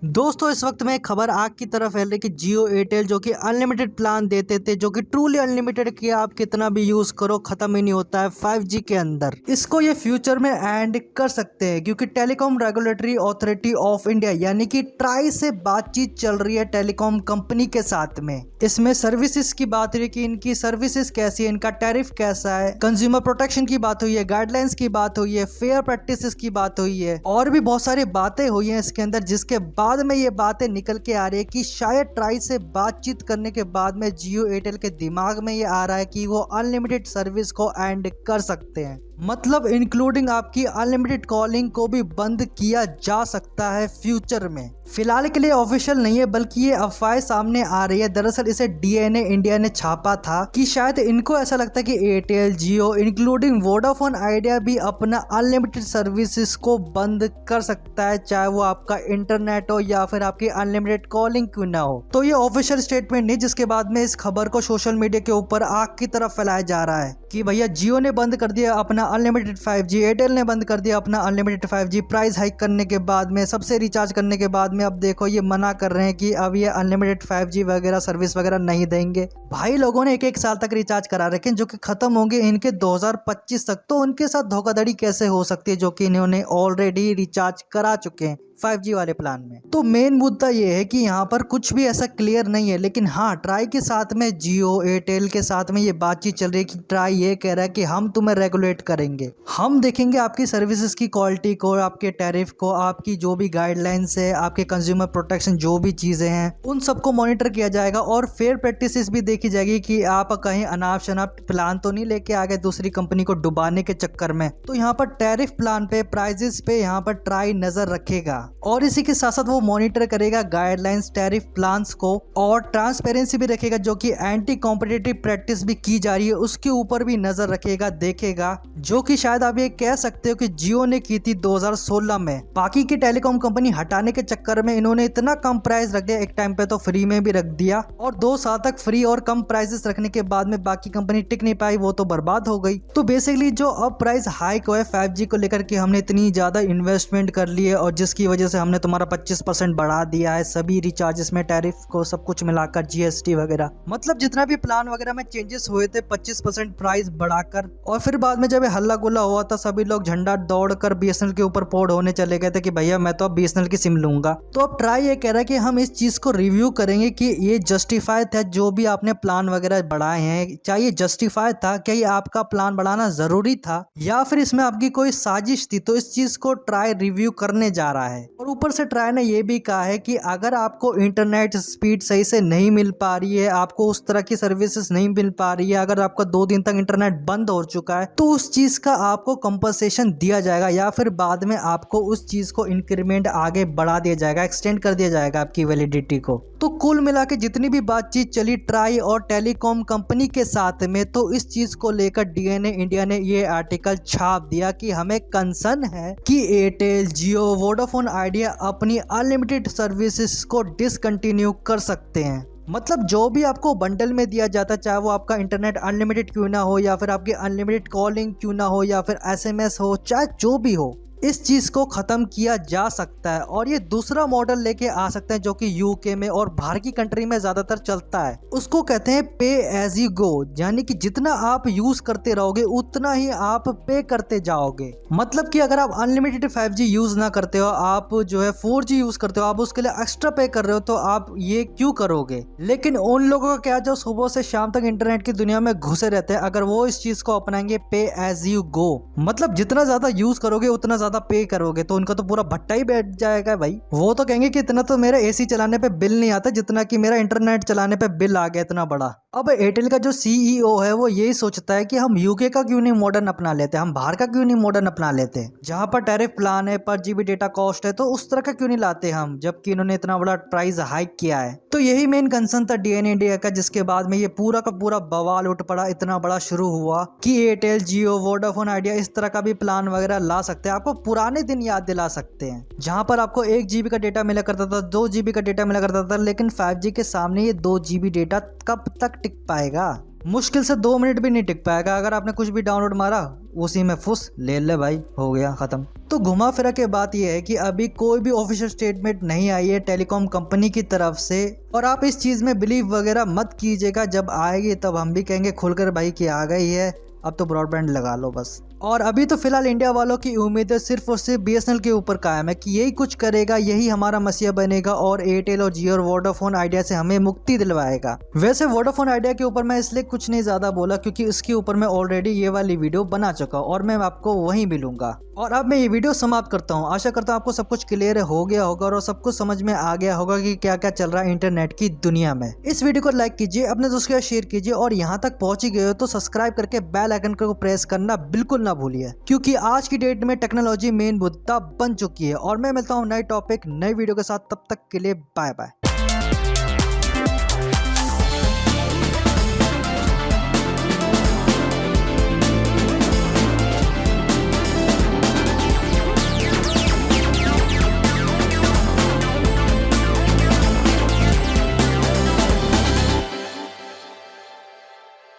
दोस्तों इस वक्त में एक खबर आग की तरफ फैल रही कि जियो एयरटेल जो कि अनलिमिटेड प्लान देते थे, जो कि ट्रूली अनलिमिटेड कि आप कितना भी यूज करो खत्म ही नहीं होता है 5G के अंदर। इसको ये फ्यूचर में एंड कर सकते हैं क्योंकि telecom regulatory authority of India यानी कि ट्राई से बातचीत चल रही है टेलीकॉम कंपनी के साथ में। इसमें सर्विसेज की बात हुई कि इनकी सर्विसेज कैसी है, इनका टैरिफ कैसा है, कंज्यूमर प्रोटेक्शन की बात हुई है, गाइडलाइंस की बात हुई है, फेयर प्रैक्टिसेस की बात हुई है और भी बहुत सारी बातें हुई हैं इसके अंदर, जिसके बाद में ये बातें निकल के आ रही है कि शायद ट्राई से बातचीत करने के बाद में जियो एयरटेल के दिमाग में ये आ रहा है कि वो अनलिमिटेड सर्विस को एंड कर सकते हैं। मतलब इंक्लूडिंग आपकी अनलिमिटेड कॉलिंग को भी बंद किया जा सकता है फ्यूचर में। फिलहाल के लिए ऑफिशियल नहीं है बल्कि ये अफवाहें सामने आ रही है। दरअसल इसे डीएनए इंडिया ने छापा था कि शायद इनको ऐसा लगता है कि एयरटेल, जियो इंक्लूडिंग वोडाफोन आइडिया भी अपना अनलिमिटेड सर्विसेज को बंद कर सकता है, चाहे वो आपका इंटरनेट हो या फिर आपकी अनलिमिटेड कॉलिंग क्यों ना हो। तो ये ऑफिशियल स्टेटमेंट नहीं, जिसके बाद में इस खबर को सोशल मीडिया के ऊपर आग की तरफ फैलाया जा रहा है कि भैया जियो ने बंद कर दिया अपना अनलिमिटेड 5G, एयरटेल ने बंद कर दिया अपना अनलिमिटेड 5G प्राइस हाइक करने के बाद में, सबसे रिचार्ज करने के बाद में अब देखो ये मना कर रहे हैं कि अब ये अनलिमिटेड 5G वगैरह सर्विस वगैरह नहीं देंगे। भाई लोगों ने एक साल तक रिचार्ज करा रखे हैं जो कि खत्म होंगे इनके 2025 तक, तो उनके साथ धोखाधड़ी कैसे हो सकती है जो कि इन्होंने ऑलरेडी रिचार्ज करा चुके हैं 5G वाले प्लान में। तो मेन मुद्दा ये है कि यहाँ पर कुछ भी ऐसा क्लियर नहीं है, लेकिन हाँ ट्राई के साथ में, जियो एयरटेल के साथ में ये बातचीत चल रही है कि ट्राई ये कह रहा है कि हम तुम्हें रेगुलेट करेंगे, हम देखेंगे आपकी सर्विसेज की क्वालिटी को, आपके टैरिफ को, आपकी जो भी गाइडलाइंस है, आपके कंज्यूमर प्रोटेक्शन जो भी चीजें हैं उन सबको मॉनिटर किया जाएगा और फेयर प्रैक्टिसेस भी देखी जाएगी कि आप कहीं अनाप शनाप प्लान तो नहीं लेके आ गए दूसरी कंपनी को डुबाने के चक्कर में। तो यहाँ पर टैरिफ प्लान पे, प्राइजेस पे यहाँ पर ट्राई नजर रखेगा और इसी के साथ साथ वो मॉनिटर करेगा गाइडलाइंस, टैरिफ प्लान्स को, और ट्रांसपेरेंसी भी रखेगा जो कि एंटी कॉम्पिटिटिव प्रैक्टिस भी की जा रही है उसके ऊपर भी नजर रखेगा, देखेगा, जो कि शायद आप ये कह सकते हो कि जियो ने की थी 2016 में। बाकी की टेलीकॉम कंपनी हटाने के चक्कर में इन्होंने इतना कम प्राइस रख दिया, एक टाइम पे तो फ्री में भी रख दिया, और 2 साल तक फ्री और कम प्राइसेस रखने के बाद में बाकी कंपनी टिक नहीं पाई, वो तो बर्बाद हो गई। तो बेसिकली जो अब प्राइस हाइक हुआ है 5G को लेकर कि हमने इतनी ज्यादा इन्वेस्टमेंट कर ली है और जिसकी वजह से हमने तुम्हारा 25% बढ़ा दिया है सभी रिचार्जेस में, टैरिफ को सब कुछ मिलाकर, जीएसटी वगैरह, मतलब जितना भी प्लान वगैरह में चेंजेस हुए थे 25% प्राइस बढ़ाकर। और फिर बाद में जब हल्ला गुल्ला हुआ था सभी लोग झंडा दौड़कर बीएसएनएल के ऊपर पोर्ट होने चले गए थे कि भैया मैं तो अब बीएसएनएल की सिम लूंगा। तो अब ट्राई ये कह रहा है कि हम इस चीज को रिव्यू करेंगे कि ये जस्टिफाई था जो भी आपने प्लान वगैरह बढ़ाए हैं, क्या ये जस्टिफाई था, क्या ये आपका प्लान बढ़ाना जरूरी था या फिर इसमें आपकी कोई साजिश थी। तो इस चीज को ट्राई रिव्यू करने जा रहा है। और ऊपर से ट्राई ने ये भी कहा है कि अगर आपको इंटरनेट स्पीड सही से नहीं मिल पा रही है, आपको उस तरह की सर्विसेज नहीं मिल पा रही है, अगर आपका 2 दिन तक इंटरनेट बंद हो चुका है तो उस चीज का आपको कंपनसेशन दिया जाएगा या फिर बाद में आपको उस चीज को इंक्रीमेंट आगे बढ़ा दिया जाएगा, एक्सटेंड कर दिया जाएगा आपकी वैलिडिटी को। तो कुल मिला के जितनी भी बातचीत चली ट्राई और टेलीकॉम कंपनी के साथ में, तो इस चीज को लेकर डीएनए इंडिया ने ये आर्टिकल छाप दिया कि हमें कंसर्न है कि एयरटेल, जियो, वोडाफोन आइडिया अपनी अनलिमिटेड सर्विसेज को डिसकंटिन्यू कर सकते हैं। मतलब जो भी आपको बंडल में दिया जाता है, चाहे वो आपका इंटरनेट अनलिमिटेड क्यों ना हो या फिर आपकी अनलिमिटेड कॉलिंग क्यों ना हो या फिर एसएमएस हो, चाहे जो भी हो, इस चीज को खत्म किया जा सकता है। और ये दूसरा मॉडल लेके आ सकते हैं जो कि यूके में और बाहर की कंट्री में ज्यादातर चलता है, उसको कहते हैं पे एज यू गो, यानी कि जितना आप यूज करते रहोगे उतना ही आप पे करते जाओगे। मतलब कि अगर आप अनलिमिटेड 5G यूज ना करते हो, आप जो है 4G यूज करते हो, आप उसके लिए एक्स्ट्रा पे कर रहे हो, तो आप ये क्यों करोगे। लेकिन उन लोगों का क्या जो सुबह से शाम तक इंटरनेट की दुनिया में घुसे रहते हैं, अगर वो इस चीज को अपनाएंगे पे एज यू गो, मतलब जितना ज्यादा यूज करोगे उतना ज्यादा पे करोगे, तो उनका तो पूरा भट्टा ही बैठ जाएगा भाई। वो तो कहेंगे कि इतना तो मेरा एसी चलाने पे बिल नहीं आता जितना कि मेरा इंटरनेट चलाने पे बिल आ गया इतना बड़ा। अब एयरटेल का जो सीईओ है वो यही सोचता है कि हम यूके का क्यों नहीं मॉडर्न अपना लेते, हम बाहर का क्यों नहीं मॉडर्न अपना लेते, जहां पर टैरिफ प्लान है, पर जीबी डेटा कॉस्ट है, तो उस तरह का क्यों नहीं लाते हम, जबकि इन्होंने इतना बड़ा प्राइस हाइक किया है। तो यही मेन कंसर्न था डीएनए इंडिया का, जिसके बाद में ये पूरा का पूरा बवाल उठ पड़ा, इतना बड़ा शुरू हुआ कि एयरटेल, जियो, वोडाफोन आइडिया इस तरह का भी प्लान वगैरह ला सकते हैं। आपको पुराने दिन याद दिला सकते हैं जहां पर आपको 1 GB का डेटा मिला करता था, 2 GB का डेटा मिला करता था, लेकिन 5G के सामने ये 2 GB डेटा कब तक टिक पाएगा। मुश्किल से 2 मिनट भी नहीं टिक पाएगा। अगर आपने कुछ भी डाउनलोड मारा उसी में फुस ले भाई, हो गया खत्म। तो घुमा फिरा के बात यह है कि अभी कोई भी ऑफिशियल स्टेटमेंट नहीं आई है टेलीकॉम कंपनी की तरफ से, और आप इस चीज में बिलीव वगैरह मत कीजिएगा। जब आएगी तब हम भी कहेंगे खुलकर भाई कि आ गई है, अब तो ब्रॉडबैंड लगा लो बस। और अभी तो फिलहाल इंडिया वालों की उम्मीदें सिर्फ और सिर्फ BSNL के ऊपर कायम है कि यही कुछ करेगा, यही हमारा मसीहा बनेगा और एयरटेल और जियो और वोडाफोन आइडिया से हमें मुक्ति दिलवाएगा। वैसे वोडाफोन आइडिया के ऊपर मैं इसलिए कुछ नहीं ज्यादा बोला क्योंकि इसके ऊपर मैं ऑलरेडी ये वाली वीडियो बना चुका हूँ और मैं आपको वहीं मिलूंगा। और अब मैं ये वीडियो समाप्त करता हूँ। आशा करता हूँ आपको सब कुछ क्लियर हो गया होगा और सब कुछ समझ में आ गया होगा कि क्या क्या चल रहा है इंटरनेट की दुनिया में। इस वीडियो को लाइक कीजिए, अपने दोस्तों के साथ शेयर कीजिए और यहाँ तक पहुंच ही गए हो तो सब्सक्राइब करके बेल आइकन को प्रेस करना बिल्कुल ना भूलिए, क्योंकि आज की डेट में टेक्नोलॉजी मेन मुद्दा बन चुकी है। और मैं मिलता हूँ नए टॉपिक नई वीडियो के साथ, तब तक के लिए बाय बाय।